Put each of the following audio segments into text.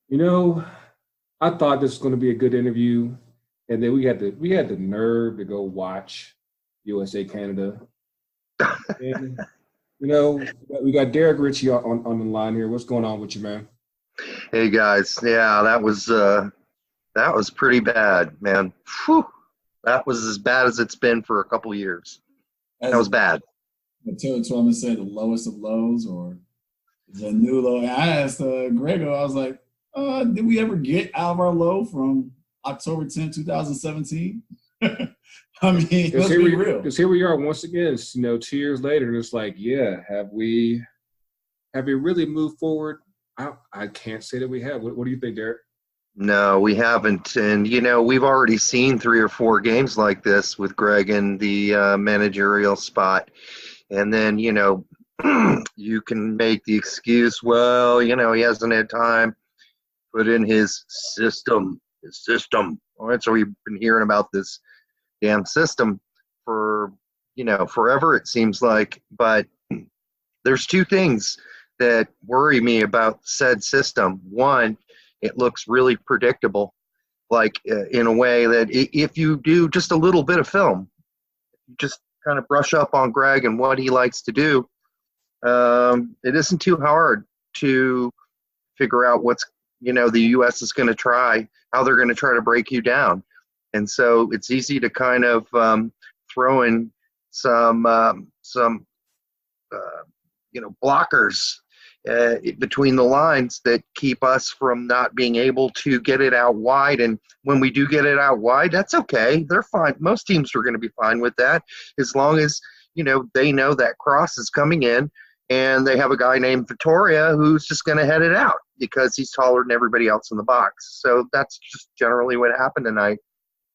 You know, I thought this was going to be a good interview, and then we had the nerve to go watch USA Canada. And we got Derek Richey on the line here. What's going on with you, man? Hey guys, yeah, that was pretty bad, man. Whew. That was as bad as it's been for a couple years. That As was bad. Matilda Twelman said, the lowest of lows, or the new low. And I asked Grego, I was like, did we ever get out of our low from October 10th, 2017? I mean, Because let's here be we real. because here we are once again. 2 years later, and it's like, yeah, have we really moved forward? I can't say that we have. What do you think, Derek? No, we haven't, and we've already seen 3 or 4 games like this with Greg in the managerial spot, and then you can make the excuse, well, he hasn't had time to put in his system. All right, so we've been hearing about this damn system for forever, it seems like. But there's two things that worry me about said system. One, it looks really predictable, like in a way that if you do just a little bit of film, just kind of brush up on Greg and what he likes to do, it isn't too hard to figure out what's the U.S. is going to try, how they're going to try to break you down. And so it's easy to kind of throw in some blockers between the lines that keep us from not being able to get it out wide. And when we do get it out wide, that's okay. They're fine. Most teams are going to be fine with that, as long as they know that cross is coming in, and they have a guy named Vittoria who's just going to head it out because he's taller than everybody else in the box. So that's just generally what happened tonight.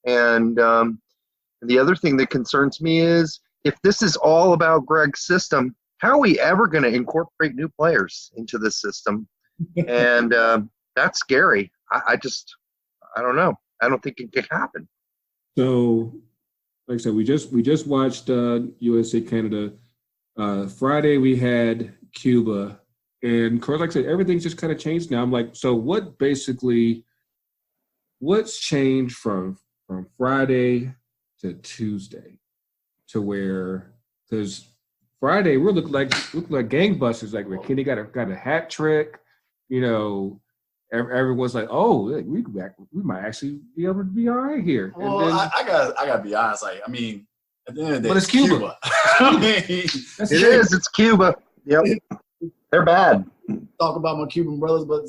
And the other thing that concerns me is, if this is all about Gregg's system, how are we ever going to incorporate new players into this system? And that's scary. I don't know. I don't think it can happen. So, like I said, we just watched USA Canada. Friday we had Cuba, and of course, like I said, everything's just kind of changed now. I'm like, so what's changed from Friday to Tuesday, to where, because Friday we looked like gangbusters. Like McKinney got a hat trick. Everyone's like, oh, we might actually be able to be all right here. Well, And then, I gotta be honest. Like, I mean, at the end of the day, but it's Cuba. I mean, That's It the thing. is. It's Cuba. Yep. They're bad. talk about my Cuban brothers, but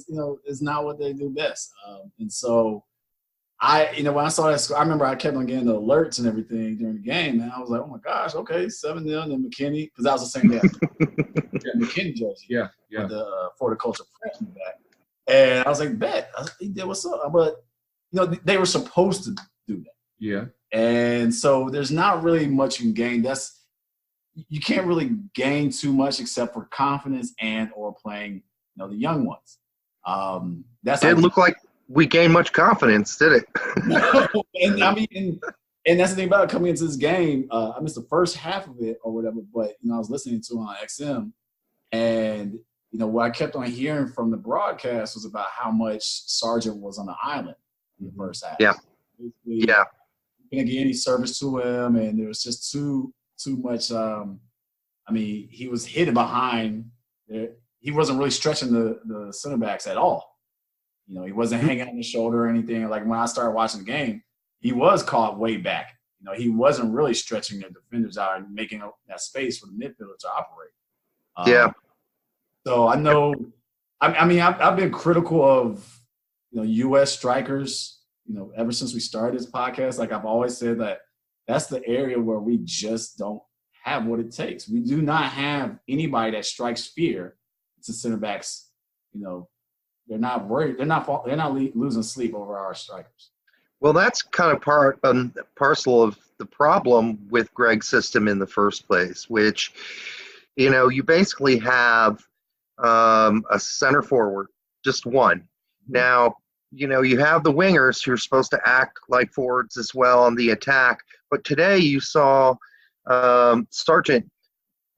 it's not what they do best. And so when I saw that score, I remember I kept on getting the alerts and everything during the game, and I was like, oh my gosh, okay, 7-0, and then McKinney, because that was the same day. McKinney jersey, Yeah, yeah. with the for the culture freshman back, and I was like, bet he did what's up, but they were supposed to do that, Yeah. and so there's not really much you can gain. You can't really gain too much except for confidence and or playing the young ones. That's Didn't look like we gained much confidence, did it? and I mean, and that's the thing about coming into this game. I missed the first half of it or whatever, but I was listening to it on XM, and what I kept on hearing from the broadcast was about how much Sargent was on the island in the first half. Yeah. Basically, Yeah. couldn't get any service to him, and there was just too much. I mean, he was hidden behind. He wasn't really stretching the center backs at all. He wasn't hanging on the shoulder or anything. Like, when I started watching the game, he was caught way back. He wasn't really stretching the defenders out and making that space for the midfielder to operate. Yeah. So I know. I mean, I've been critical of U.S. strikers. Ever since we started this podcast, like I've always said that's the area where we just don't have what it takes. We do not have anybody that strikes fear to center backs. They're not worried. They're not losing sleep over our strikers. Well, that's kind of part parcel of the problem with Gregg's system in the first place, which, you basically have a center forward, just one. Now, you have the wingers who are supposed to act like forwards as well on the attack. But today you saw Sargent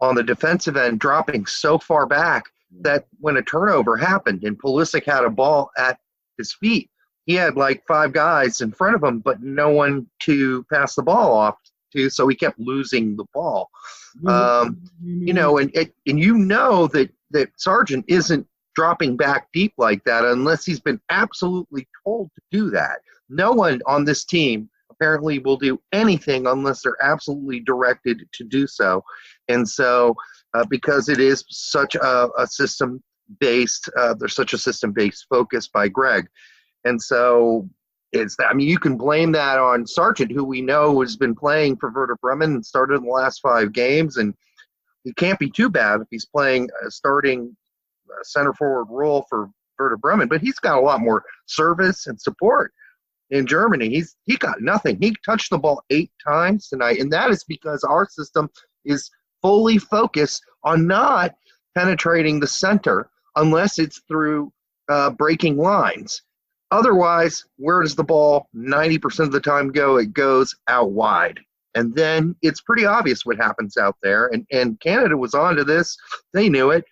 on the defensive end dropping so far back that when a turnover happened and Pulisic had a ball at his feet. He had like 5 guys in front of him, but no one to pass the ball off to, so he kept losing the ball. You know, and you know that Sargent isn't dropping back deep like that unless he's been absolutely told to do that. No one on this team apparently will do anything unless they're absolutely directed to do so. And so because it is such a system-based, there's such a system-based focus by Gregg. And so I mean, you can blame that on Sargent, who we know has been playing for Werder Bremen and started in the last 5 games, and he can't be too bad if he's playing a starting center forward role for Werder Bremen. But he's got a lot more service and support in Germany. He got nothing. He touched the ball 8 times tonight, and that is because our system is fully focused on not penetrating the center unless it's through breaking lines. Otherwise, where does the ball 90% of the time go? It goes out wide. And then it's pretty obvious what happens out there. And Canada was on to this. They knew it.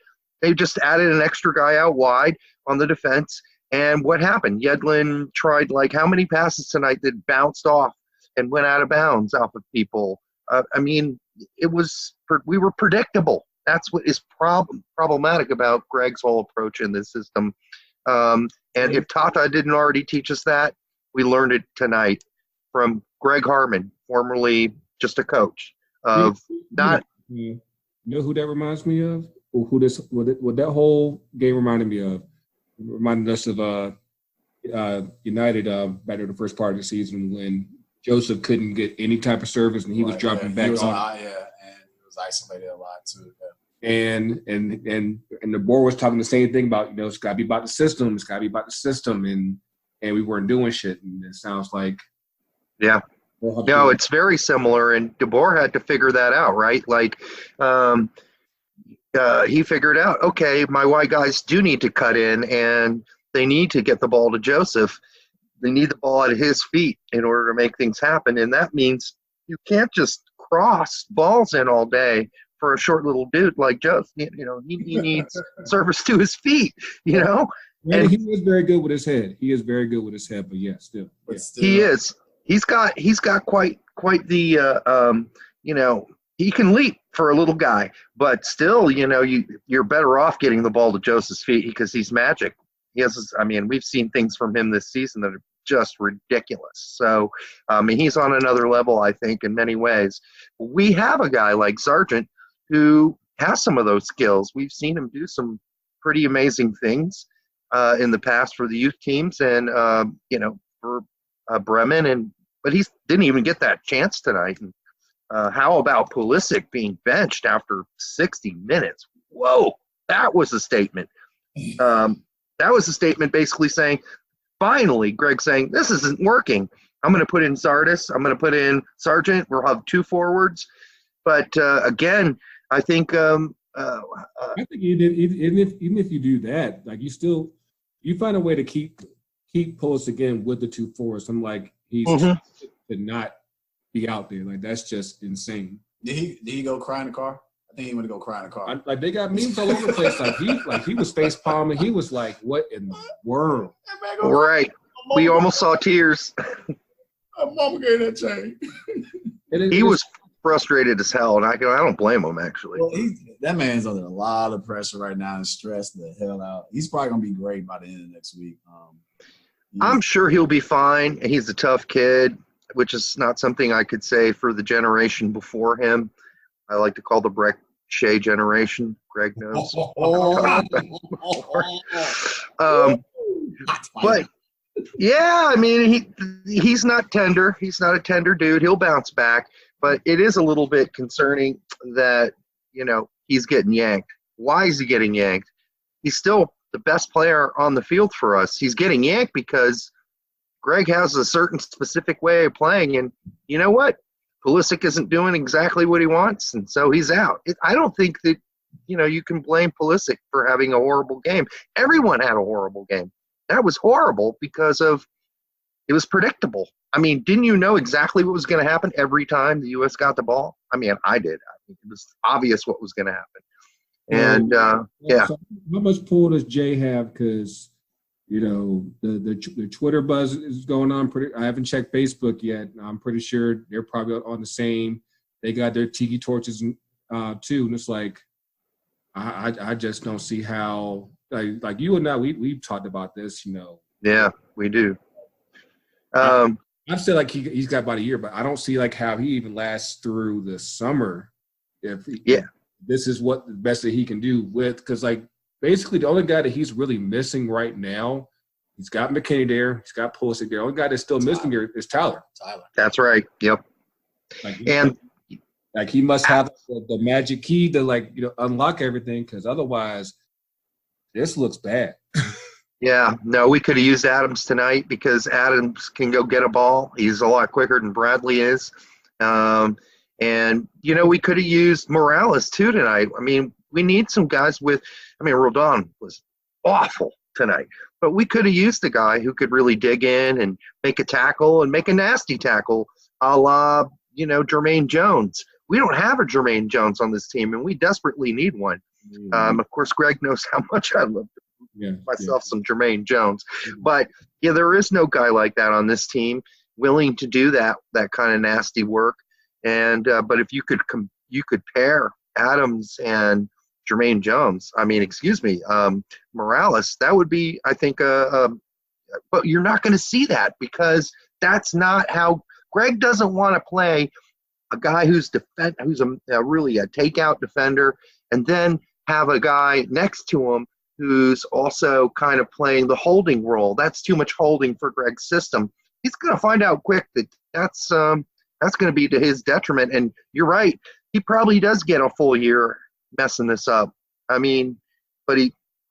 They just added an extra guy out wide on the defense. And what happened? Yedlin tried like how many passes tonight that bounced off and went out of bounds off of people? I mean, we were predictable. That's what is problematic about Gregg's whole approach in this system. And if Tata didn't already teach us that, we learned it tonight from Gregg Harmon, formerly just a coach. You know who that reminds me of? Or what that whole game reminded me of? It reminded us of United back in the first part of the season when Joseph couldn't get any type of service and he was dropping back on. And he was isolated a lot too. Yeah. And the board was talking the same thing about, it's got to be about the system. It's got to be about the system. And we weren't doing shit. And it sounds like. Yeah. No, it's very similar. And DeBoer had to figure that out, right? Like he figured out, okay, my white guys do need to cut in and they need to get the ball to Joseph. They need the ball at his feet in order to make things happen. And that means you can't just cross balls in all day for a short little dude like Joseph. He needs service to his feet, And he is very good with his head. He is very good with his head, but yeah, still. He is. He's got quite the he can leap for a little guy, but still, you're better off getting the ball to Joseph's feet because he's magic. We've seen things from him this season that are just ridiculous. So, he's on another level, I think, in many ways. We have a guy like Sargent who has some of those skills. We've seen him do some pretty amazing things in the past for the youth teams and, for Bremen. But he didn't even get that chance tonight. And, how about Pulisic being benched after 60 minutes? Whoa, that was a statement. That was a statement basically saying, finally, Gregg saying, this isn't working. I'm going to put in Sardis. I'm going to put in Sargent. We'll have 2 forwards. But, again, I think I think even if you do that, like you find a way to keep Pulisic in with the 2 forwards. I'm like, he's to not be out there. Like, that's just insane. Did he go cry in the car? I think he went to go cry in the car. They got memes all over the place. He was face palming. He was like, "What in the world?" Right. We almost saw tears. My mama gave that chain. He was frustrated as hell, and I don't blame him actually. Well, that man's under a lot of pressure right now and stressed the hell out. He's probably gonna be great by the end of next week. I'm sure he'll be fine. He's a tough kid, which is not something I could say for the generation before him. I like to call the Breck Shea generation. Gregg knows. But yeah, he's not tender. He's not a tender dude. He'll bounce back. But it is a little bit concerning that, he's getting yanked. Why is he getting yanked? He's still the best player on the field for us. He's getting yanked because Gregg has a certain specific way of playing. And you know what? Pulisic isn't doing exactly what he wants, and so he's out. I don't think that, you can blame Pulisic for having a horrible game. Everyone had a horrible game. That was horrible because it was predictable. Didn't you know exactly what was going to happen every time the U.S. got the ball? I did. It was obvious what was going to happen. And, yeah. So how much pull does Jay have? Because, The Twitter buzz is going on. I haven't checked Facebook yet. I'm pretty sure they're probably on the same. They got their tiki torches too, and it's like I just don't see how like you and I we've talked about this. Yeah, we do. I'd say like he's got about a year, but I don't see like how he even lasts through the summer. If this is what the best that he can do because like basically the only guy that he's really missing right now, he's got McKinney there, he's got Pulisic there. The only guy that's still missing here is Tyler. That's right. Yep. Like he must have the magic key to unlock everything because otherwise this looks bad. Yeah, no, we could have used Adams tonight because Adams can go get a ball. He's a lot quicker than Bradley is. And, we could have used Morales too tonight. I mean, we need some guys Roldan was awful tonight. But we could have used a guy who could really dig in and make a tackle and make a nasty tackle a la, Jermaine Jones. We don't have a Jermaine Jones on this team, and we desperately need one. Of course, Gregg knows how much I love myself some Jermaine Jones. But, there is no guy like that on this team willing to do that kind of nasty work. And but if you could pair Adams and Jermaine Jones, Morales, that would be, I think, but you're not going to see that because that's not how Gregg doesn't want to play a guy who's really a takeout defender and then have a guy next to him who's also kind of playing the holding role. That's too much holding for Gregg's system. He's going to find out quick that that's going to be to his detriment. And you're right. He probably does get a full year messing this up. But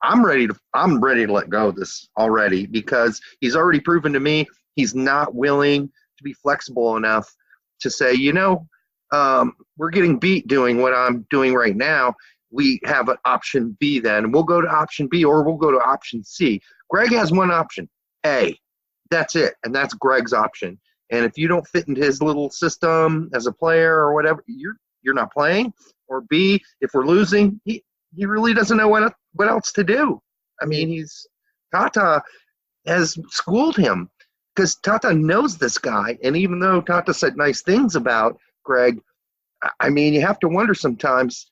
I'm ready to let go of this already because he's already proven to me he's not willing to be flexible enough to say, we're getting beat doing what I'm doing right now. We have an option B then. We'll go to option B or we'll go to option C. Gregg has one option, A. That's it. And that's Gregg's option. And if you don't fit into his little system as a player or whatever, you're not playing. Or B, if we're losing, he really doesn't know what else to do. Tata has schooled him because Tata knows this guy. And even though Tata said nice things about Gregg, you have to wonder sometimes,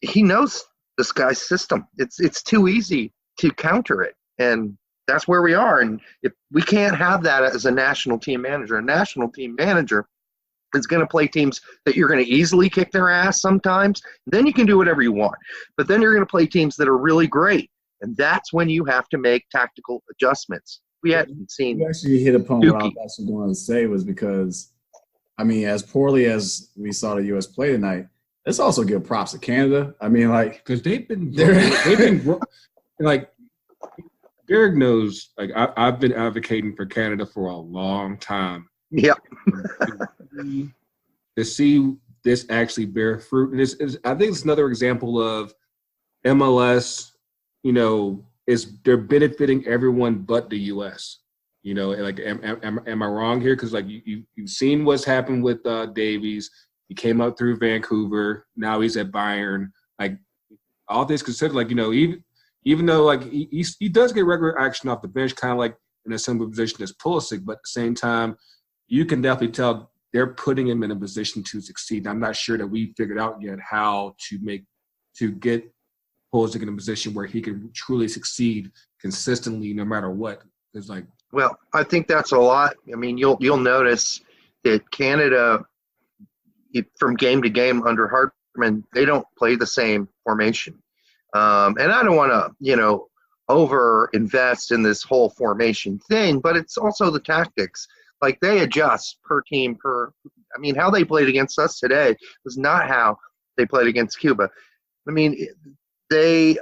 he knows this guy's system. It's too easy to counter it. And that's where we are. And if we can't have that as a national team manager, is going to play teams that you're going to easily kick their ass sometimes. Then you can do whatever you want. But then you're going to play teams that are really great. And that's when you have to make tactical adjustments. We hadn't seen. You actually hit upon what I was actually going to say was because, as poorly as we saw the U.S. play tonight, let's also give props to Canada. Because they've been like, Derek knows, like, I've been advocating for Canada for a long time. Yep. To see this actually bear fruit. And I think it's another example of MLS, they're benefiting everyone but the U.S. Like, am I wrong here? Because, like, you've seen what's happened with Davies. He came up through Vancouver. Now he's at Bayern. Like, all this considered, like, even though, like, he does get regular action off the bench, kind of like in a similar position as Pulisic, but at the same time, you can definitely tell they're putting him in a position to succeed. I'm not sure that we figured out yet how to get Pulisic in a position where he can truly succeed consistently no matter what. It's like, well, I think that's a lot. You'll notice that Canada, from game to game under Hartman, they don't play the same formation. And I don't want to, over invest in this whole formation thing, but it's also the tactics. Like, they adjust per team, how they played against us today was not how they played against Cuba. They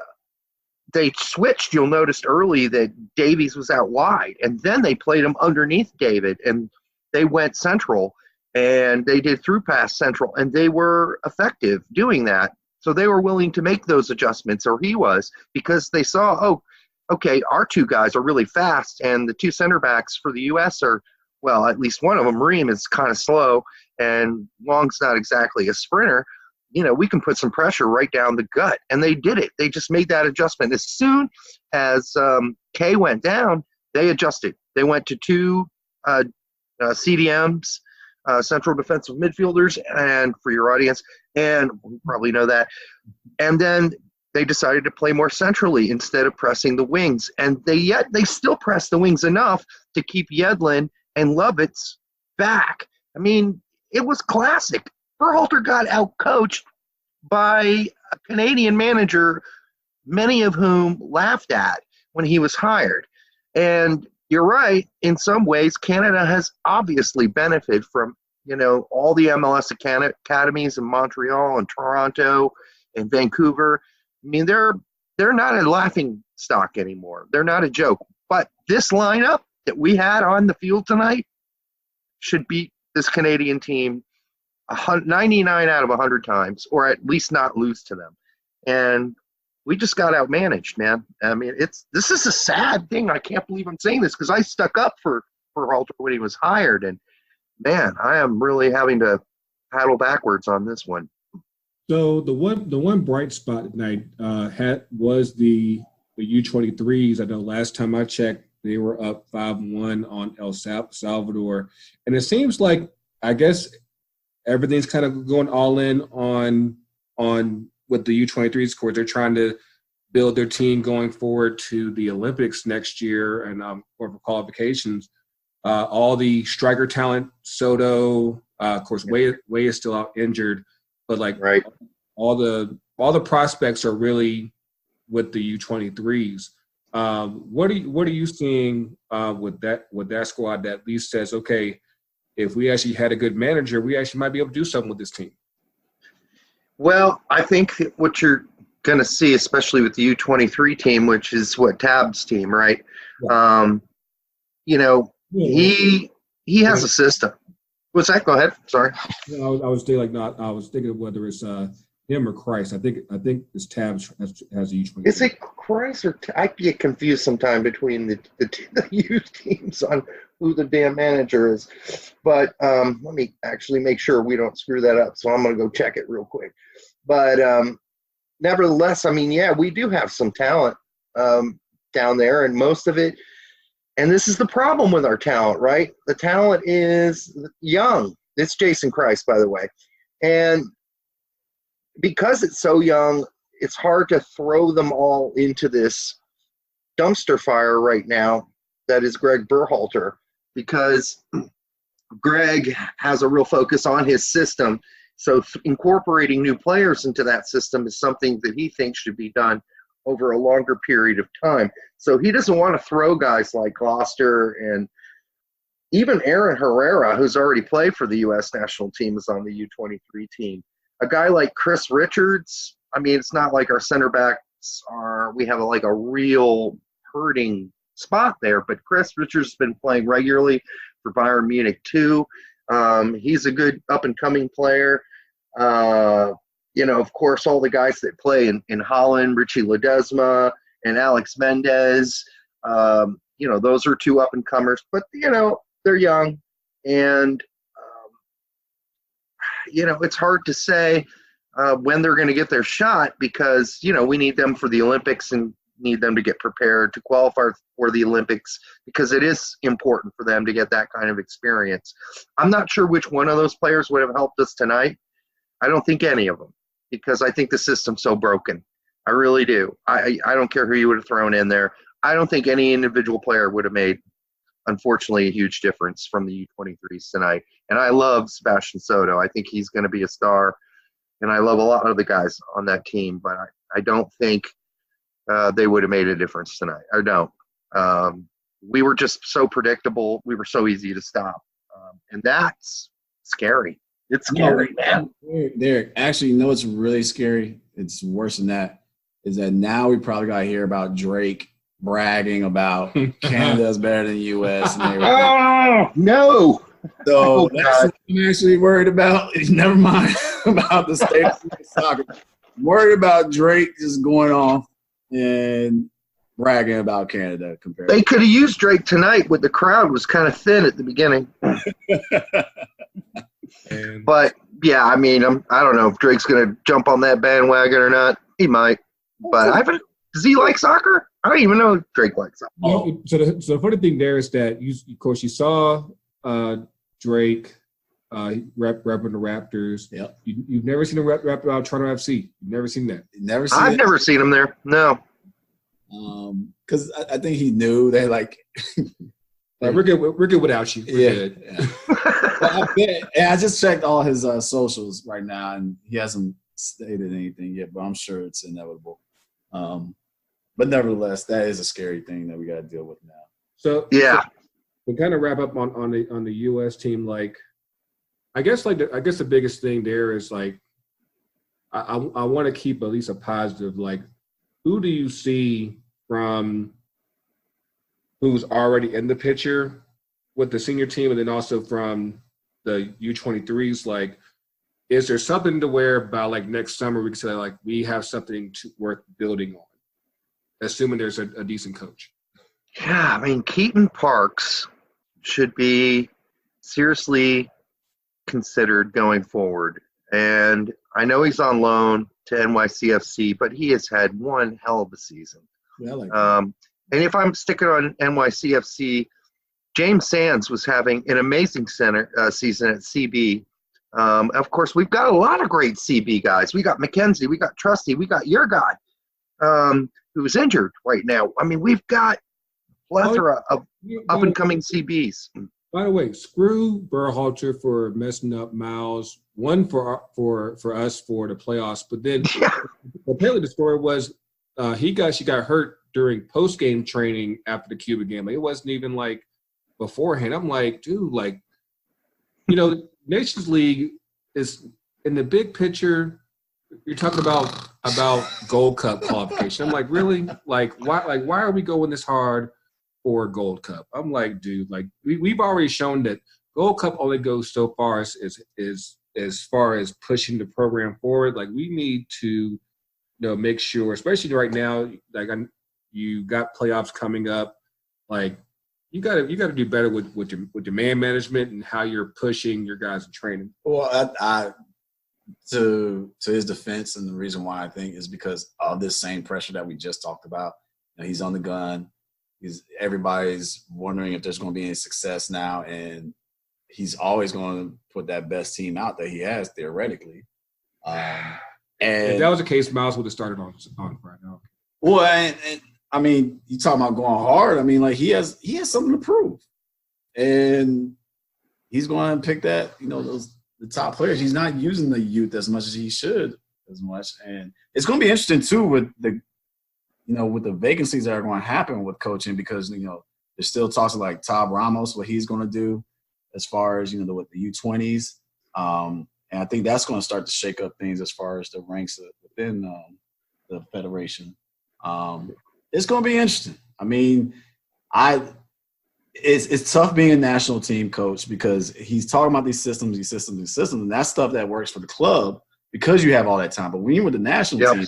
switched. You'll notice early that Davies was out wide, and then they played him underneath David, and they went central, and they did through pass central, and they were effective doing that. So they were willing to make those adjustments, or he was, because they saw, oh, okay, our two guys are really fast, and the two center backs for the U.S. are, well, at least one of them, Ream, is kind of slow, and Long's not exactly a sprinter. we can put some pressure right down the gut. And they did it. They just made that adjustment. As soon as K went down, they adjusted. They went to two CDMs, central defensive midfielders, and for your audience, and you probably know that. And then they decided to play more centrally instead of pressing the wings. And they still press the wings enough to keep Yedlin and Lovitz back. I mean, it was classic. Berhalter got out-coached by a Canadian manager, many of whom laughed at when he was hired. And you're right, in some ways, Canada has obviously benefited from, all the MLS academies in Montreal and Toronto and Vancouver. I mean, they're not a laughing stock anymore. They're not a joke. But this lineup that we had on the field tonight should beat this Canadian team 99 out of 100 times, or at least not lose to them. And we just got outmanaged, man. I mean, this is a sad thing. I can't believe I'm saying this because I stuck up for Berhalter when he was hired, and man, I am really having to paddle backwards on this one. So the one bright spot tonight was the U23s. I know last time I checked, they were up 5-1 on El Salvador, and it seems like, I guess, everything's kind of going all in on with the U23s. Of course, they're trying to build their team going forward to the Olympics next year and for qualifications. All the striker talent, Soto, of course, Way is still out injured, but right. all the prospects are really with the U23s. What are you seeing with that squad that at least says, okay, if we actually had a good manager, we actually might be able to do something with this team? Well, I think what you're going to see, especially with the U23 team, which is Tab's team, right? Yeah. He has a system. What's that? Go ahead. Sorry. No, I was thinking of whether it's him or Christ. I think it's Tabs has a U23. Is it Christ or I get confused sometime between the youth teams on who the damn manager is. But let me actually make sure we don't screw that up. So I'm going to go check it real quick. But nevertheless, I mean, yeah, we do have some talent down there, and most of it. And this is the problem with our talent, right? The talent is young. It's Jason Christ, by the way. And because it's so young, it's hard to throw them all into this dumpster fire right now that is Gregg Berhalter, because Gregg has a real focus on his system. So incorporating new players into that system is something that he thinks should be done over a longer period of time. So he doesn't want to throw guys like Gloucester and even Aaron Herrera, who's already played for the U.S. national team, is on the U23 team. A guy like Chris Richards, I mean, it's not like our center backs we have a real hurting spot there, but Chris Richards has been playing regularly for Bayern Munich too. He's a good up-and-coming player. Of course, all the guys that play in Holland, Richie Ledesma and Alex Mendez, those are two up-and-comers, but, they're young. And, it's hard to say when they're going to get their shot because, we need them for the Olympics and need them to get prepared to qualify for the Olympics because it is important for them to get that kind of experience. I'm not sure which one of those players would have helped us tonight. I don't think any of them, because I think the system's so broken. I really do. I don't care who you would have thrown in there. I don't think any individual player would have made, unfortunately, a huge difference from the U23s tonight. And I love Sebastian Soto. I think he's going to be a star. And I love a lot of the guys on that team, but I don't think they would have made a difference tonight. I don't. We were just so predictable. We were so easy to stop. And that's scary. It's scary, man. Derek, actually, what's really scary? It's worse than that. Is that now we probably got to hear about Drake bragging about Canada's better than the U.S. And oh, no. So that's what I'm actually worried about. Never mind about the state of soccer. I'm worried about Drake just going off and bragging about Canada compared. They could have used Drake tonight, but the crowd was kind of thin at the beginning. But Yeah, I mean, I don't know if Drake's going to jump on that bandwagon or not. He might. But does he like soccer? I don't even know if Drake likes soccer. So the funny thing there is that, of course, you saw Drake repping the Raptors. Yep. You've never seen him rap about Toronto FC. You've never seen that. I've never seen him there. No. Because I think he knew they like. We're good without you. We're good. Yeah. I just checked all his socials right now, and he hasn't stated anything yet, but I'm sure it's inevitable. But nevertheless, that is a scary thing that we got to deal with now. So yeah, we kind of wrap up on the U.S. team. Like, I guess the biggest thing there is like, I want to keep at least a positive. Like, who do you see from who's already in the picture with the senior team, and then also from the U23s? Like, is there something to where by like next summer we can say like we have something worth building on, assuming there's a decent coach? Yeah, I mean, Keaton Parks should be seriously considered going forward. And I know he's on loan to NYCFC, but he has had one hell of a season. Yeah, I like and if I'm sticking on NYCFC, James Sands was having an amazing season at CB. Of course, we've got a lot of great CB guys. We got McKenzie, we got Trusty, we got your guy who's injured right now. I mean, we've got plethora of up-and-coming CBs. By the way, screw Berhalter for messing up Miles. One for us for the playoffs, but then apparently the story was he got hurt during post-game training after the Cuba game. Like, it wasn't even like beforehand. I'm like, dude, like, you know, Nations League is in the big picture. You're talking about Gold Cup qualification. I'm like, really? Like, why are we going this hard for Gold Cup? I'm like, dude, like we've already shown that Gold Cup only goes so far as far as pushing the program forward. Like, we need to, make sure, especially right now, like you got playoffs coming up, like you got to do better with your man management and how you're pushing your guys in training. Well, I to his defense, and the reason why I think is because of this same pressure that we just talked about. He's on the gun. Everybody's wondering if there's going to be any success now, and he's always going to put that best team out that he has theoretically. And if that was the case, Miles would have started on right now. Well, and I mean, you talking about going hard. I mean, like he has something to prove, and he's going to pick that. The top players. He's not using the youth as much as he should and it's going to be interesting too with with the vacancies that are going to happen with coaching, because there's still talks of like Todd Ramos, what he's going to do as far as with the U20s, and I think that's going to start to shake up things as far as the ranks within the federation. It's going to be interesting. I mean, it's tough being a national team coach because he's talking about these systems, and that's stuff that works for the club because you have all that time. But when you're with the national team,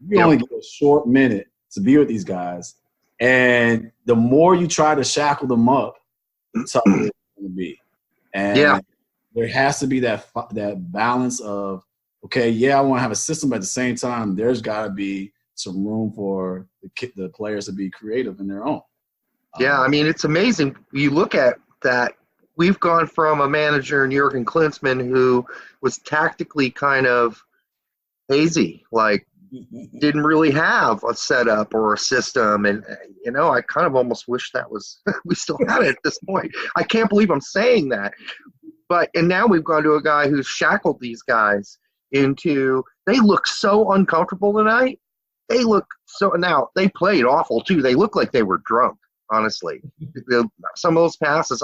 you only get a short minute to be with these guys, and the more you try to shackle them up, the tougher it's going to be. And there has to be that balance of, okay, I want to have a system, but at the same time, there's got to be some room for the players to be creative in their own. Yeah, I mean, it's amazing. You look at that. We've gone from a manager, Jurgen Klinsmann, who was tactically kind of hazy, like didn't really have a setup or a system. And, I kind of almost wish that was we still had it at this point. I can't believe I'm saying that. And now we've gone to a guy who's shackled these guys into – they look so uncomfortable tonight. They look so – now, they played awful too. They look like they were drunk. Honestly, some of those passes,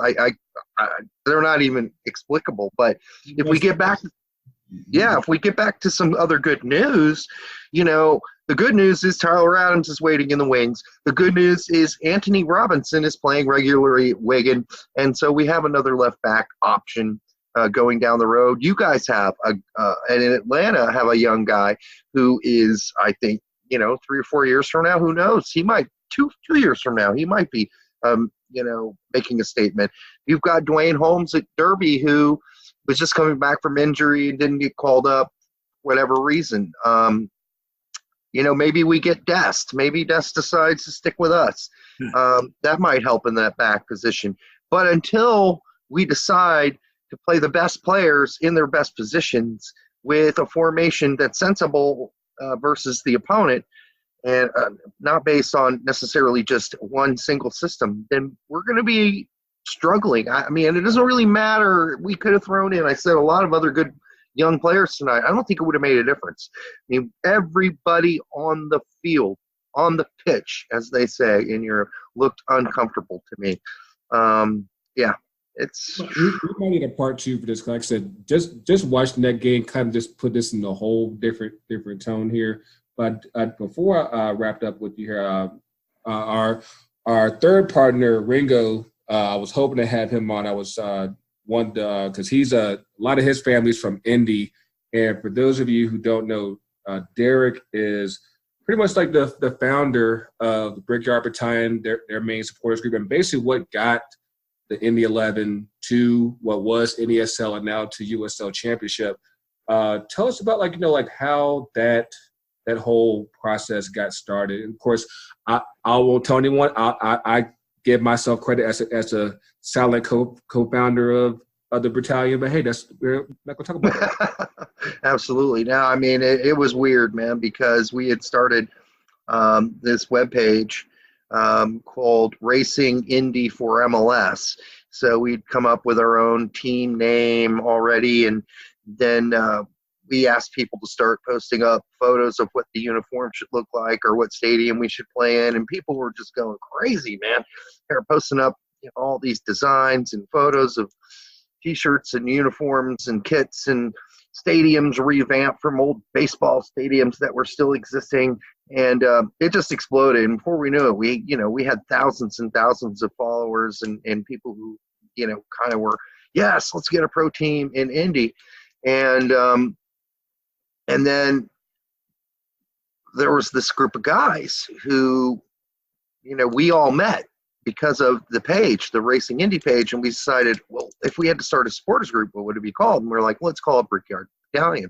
they're not even explicable. But if we get back, to some other good news, the good news is Tyler Adams is waiting in the wings. The good news is Anthony Robinson is playing regularly at Wigan, and so we have another left back option going down the road. You guys have and in Atlanta have a young guy who is, I think, 3 or 4 years from now, who knows? He might. Two years from now, he might be, making a statement. You've got Dwayne Holmes at Derby, who was just coming back from injury and didn't get called up, whatever reason. Maybe we get Dest. Maybe Dest decides to stick with us. That might help in that back position. But until we decide to play the best players in their best positions with a formation that's sensible versus the opponent, and not based on necessarily just one single system, then we're going to be struggling. I mean, it doesn't really matter. We could have thrown in, I said, a lot of other good young players tonight. I don't think it would have made a difference. I mean, everybody on the field, on the pitch, as they say in Europe, looked uncomfortable to me. It's we might need a part 2 for this. Like I said, just watching that game kind of just put this in a whole different tone here. But before I wrapped up with you here, our third partner, Ringo, I was hoping to have him on. I was one because he's a lot of his family's from Indy, and for those of you who don't know, Derek is pretty much like the founder of the Brickyard Battalion, their main supporters group, and basically what got the Indy 11 to what was NESL and now to USL Championship. Tell us about how that whole process got started. And of course, I won't tell anyone. I give myself credit as a silent co-founder of the battalion, but hey, we're not gonna talk about that. Absolutely. No, I mean it was weird, man, because we had started this webpage called Racing Indy for MLS. So we'd come up with our own team name already, and then we asked people to start posting up photos of what the uniform should look like or what stadium we should play in, and people were just going crazy, man. They were posting up all these designs and photos of T-shirts and uniforms and kits and stadiums revamped from old baseball stadiums that were still existing, and it just exploded. And before we knew it, we had thousands and thousands of followers and people who kind of were, yes, let's get a pro team in Indy, and then there was this group of guys who we all met because of the page, the Racing Indy page, and we decided, well, if we had to start a supporters group, what would it be called? And we're like, let's call it Brickyard Battalion.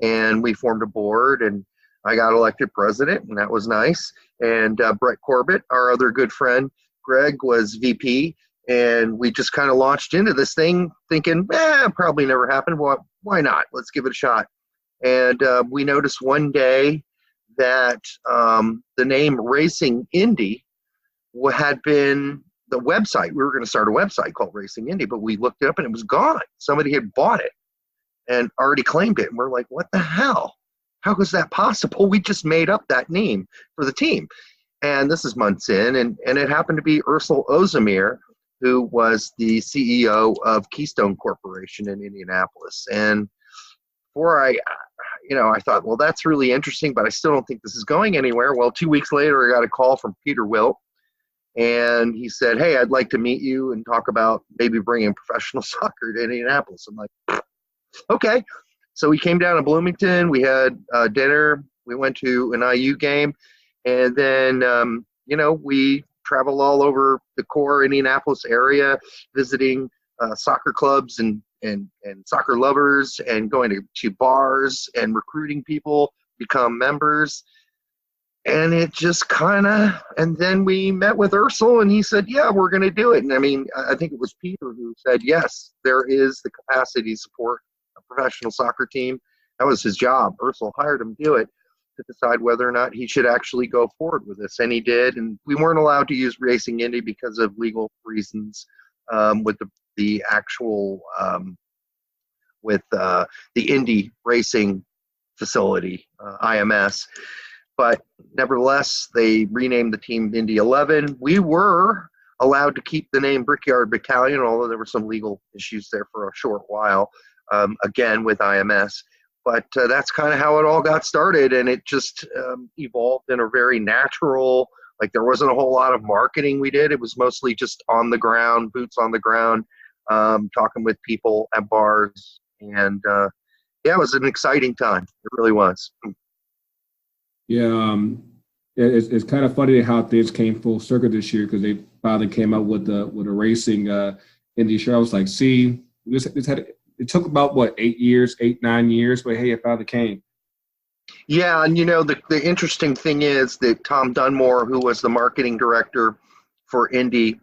And we formed a board, and I got elected president, and that was nice. And Brett Corbett, our other good friend, Greg, was VP, and we just kind of launched into this thing thinking, probably never happened. Well, why not? Let's give it a shot. And we noticed one day that the name Racing Indy had been the website. We were going to start a website called Racing Indy, but we looked it up and it was gone. Somebody had bought it and already claimed it. And we're like, what the hell? How was that possible? We just made up that name for the team. And this is months in, and it happened to be Ursel Ozemir, who was the CEO of Keystone Corporation in Indianapolis. And before I thought, well, that's really interesting, but I still don't think this is going anywhere. Well, 2 weeks later, I got a call from Peter Wilt, and he said, hey, I'd like to meet you and talk about maybe bringing professional soccer to Indianapolis. I'm like, okay. So we came down to Bloomington. We had dinner. We went to an IU game. And then, we traveled all over the core Indianapolis area, visiting soccer clubs and soccer lovers, and going to bars and recruiting people become members. And it just and then we met with Ursel, and he said, yeah, we're going to do it. And I mean, I think it was Peter who said, yes, there is the capacity to support a professional soccer team. That was his job. Ursel hired him to do it, to decide whether or not he should actually go forward with this. And he did. And we weren't allowed to use Racing Indy because of legal reasons with the actual, with the Indy Racing Facility, IMS. But nevertheless, they renamed the team Indy 11. We were allowed to keep the name Brickyard Battalion, although there were some legal issues there for a short while, again with IMS. But that's kind of how it all got started, and it just evolved in a very natural, there wasn't a whole lot of marketing we did. It was mostly just on the ground, boots on the ground, talking with people at bars. And, it was an exciting time. It really was. Yeah, it's kind of funny how things came full circle this year, because they finally came out with a racing Indy show. I was like, see, this had it took about what 8 years, 9 years, but hey, it finally came. Yeah, and the interesting thing is that Tom Dunmore, who was the marketing director for Indy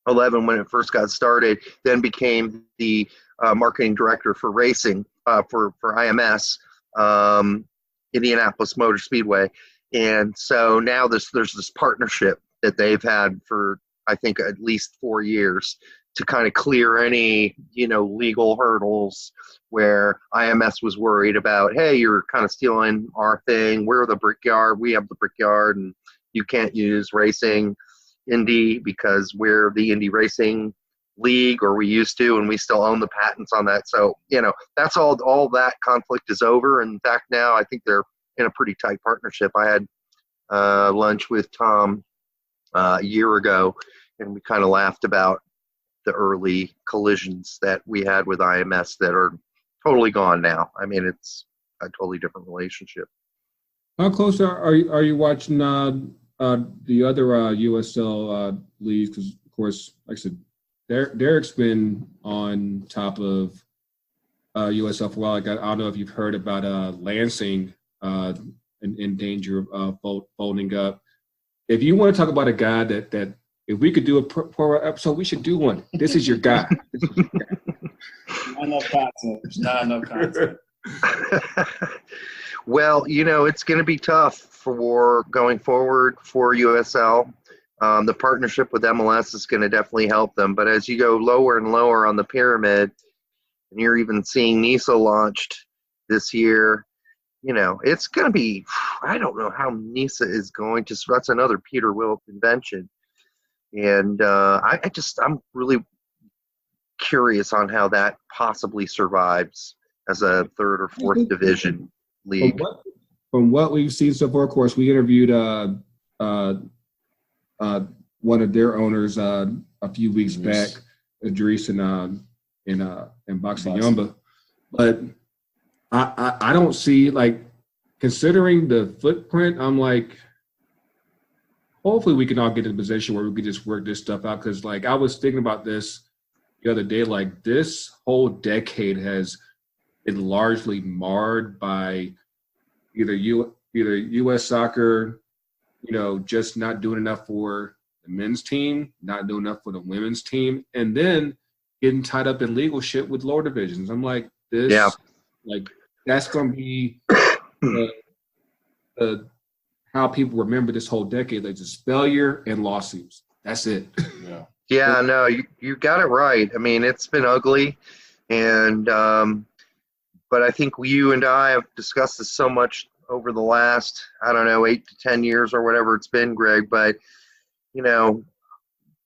11 when it first got started, then became the marketing director for racing for IMS, Indianapolis Motor Speedway, and so now there's this partnership that they've had for I think at least 4 years to kind of clear any legal hurdles where IMS was worried about, hey, you're kind of stealing our thing. We're the Brickyard. We have the Brickyard, and you can't use racing Indy because we're the Indy Racing League, or we used to, and we still own the patents on that. So, that's all that conflict is over. In fact, now I think they're in a pretty tight partnership. I had lunch with Tom a year ago, and we kind of laughed about the early collisions that we had with IMS that are totally gone now. I mean, it's a totally different relationship. How close are you watching the other USL leagues? Because of course, like I said, Derek's been on top of USL for a while. Like, I don't know if you've heard about Lansing in danger of folding up. If you want to talk about a guy that if we could do a pro episode, we should do one. This is your guy. Not enough content. Not enough content. Well, it's going to be tough for going forward for USL. The partnership with MLS is going to definitely help them. But as you go lower and lower on the pyramid, and you're even seeing NISA launched this year, it's going to be, I don't know how NISA is going to, that's another Peter Wilk invention. And I'm really curious on how that possibly survives as a third or fourth division league. From what we've seen so far, of course, we interviewed one of their owners a few weeks back, Idris in Boxing Yumba. But I don't see, like, considering the footprint, I'm like, hopefully we can all get in a position where we can just work this stuff out. Because, like, I was thinking about this the other day, like, this whole decade has been largely marred by either U.S. soccer, just not doing enough for the men's team, not doing enough for the women's team, and then getting tied up in legal shit with lower divisions. I'm like, that's going to be how people remember this whole decade. Like, just failure and lawsuits. That's it. Yeah, no, you got it right. I mean, it's been ugly, and but I think you and I have discussed this so much over the last, 8 to 10 years or whatever it's been, Greg. But the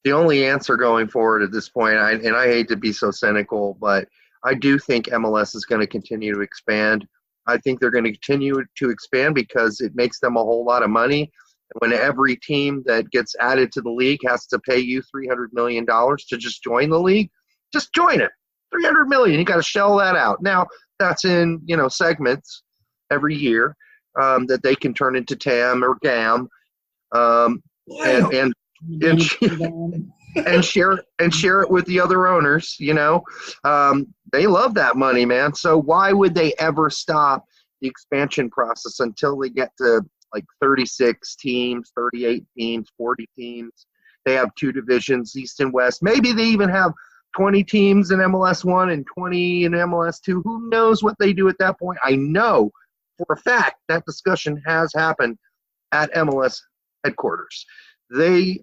only answer going forward at this point, and I hate to be so cynical, but I do think MLS is going to continue to expand. I think they're going to continue to expand because it makes them a whole lot of money. When every team that gets added to the league has to pay you $300 million to just join the league, just join it. $300 million, you got to shell that out. Now, that's in, segments every year that they can turn into TAM or GAM, and share it with the other owners. They love that money, man. So why would they ever stop the expansion process until they get to like 36 teams, 38 teams, 40 teams? They have 2 divisions, East and West. Maybe they even have 20 teams in MLS 1 and 20 in MLS 2. Who knows what they do at that point? I know for a fact that discussion has happened at MLS headquarters. They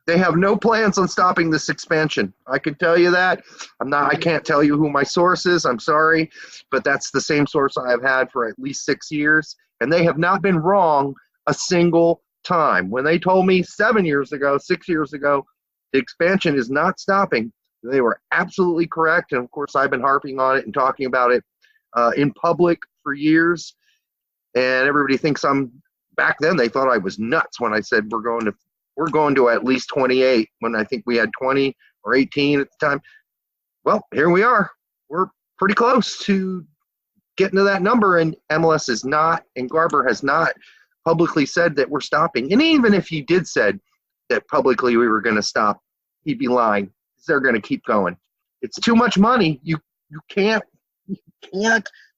have no plans on stopping this expansion. I can tell you that. I can't tell you who my source is. I'm sorry, but that's the same source I have had for at least 6 years, and they have not been wrong a single time. When they told me 7 years ago, 6 years ago, the expansion is not stopping, they were absolutely correct. And of course, I've been harping on it and talking about it in public for years. And everybody thinks back then they thought I was nuts when I said we're going to at least 28, when I think we had 20 or 18 at the time. Well, here we are. We're pretty close to getting to that number, and MLS is not, and Garber has not publicly said that we're stopping. And even if he did said that publicly we were going to stop, he'd be lying. They're going to keep going. it's too much money. You can't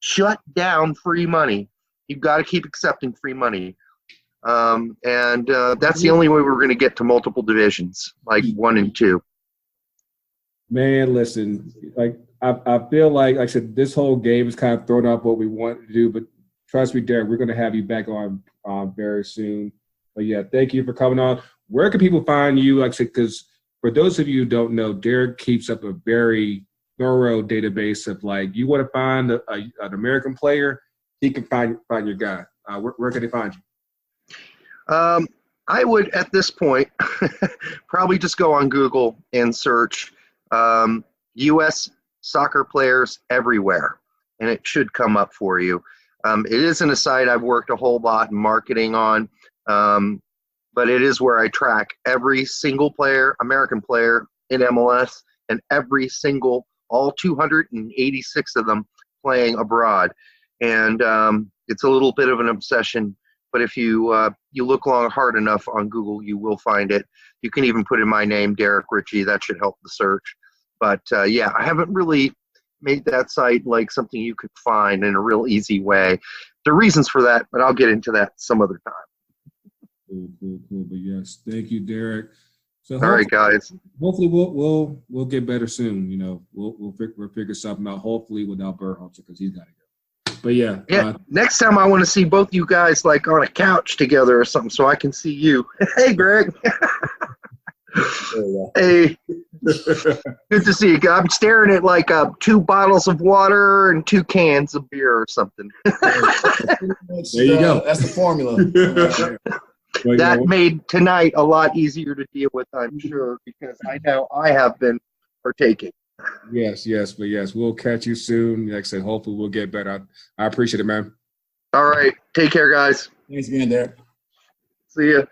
shut down free money. You've got to keep accepting free money. And that's the only way we're going to get to multiple divisions, like 1 and 2. Man, listen, like I feel like I said, this whole game is kind of thrown off what we want to do, but trust me, Derek, we're going to have you back on very soon. But yeah, thank you for coming on. Where can people find you? Like I said, because for those of you who don't know, Derek keeps up a very thorough database of, like, you want to find an American player, he can find your guy. Where can they find you? I would, at this point, probably just go on Google and search U.S. soccer players everywhere, and it should come up for you. It isn't a site I've worked a whole lot in marketing on, but it is where I track every single player, American player in MLS, and every single, all 286 of them playing abroad. And it's a little bit of an obsession, but if you look hard enough on Google, you will find it. You can even put in my name, Derek Richey. That should help the search. But yeah, I haven't really made that site like something you could find in a real easy way. There are reasons for that, but I'll get into that some other time. Cool. But yes, thank you, Derek. So all right, guys. Hopefully we'll get better soon. You know, we'll figure something out. Hopefully without Berhalter, because he's got to go. But yeah. Next time I want to see both you guys like on a couch together or something, so I can see you. Hey, Greg. Hey. Good to see you. I'm staring at like 2 bottles of water and 2 cans of beer or something. There you go. That's the formula. That made tonight a lot easier to deal with, I'm sure, because I know I have been partaking. Yes, we'll catch you soon. Like I said, hopefully we'll get better. I appreciate it, man. All right. Take care, guys. Thanks again, Derek. See ya.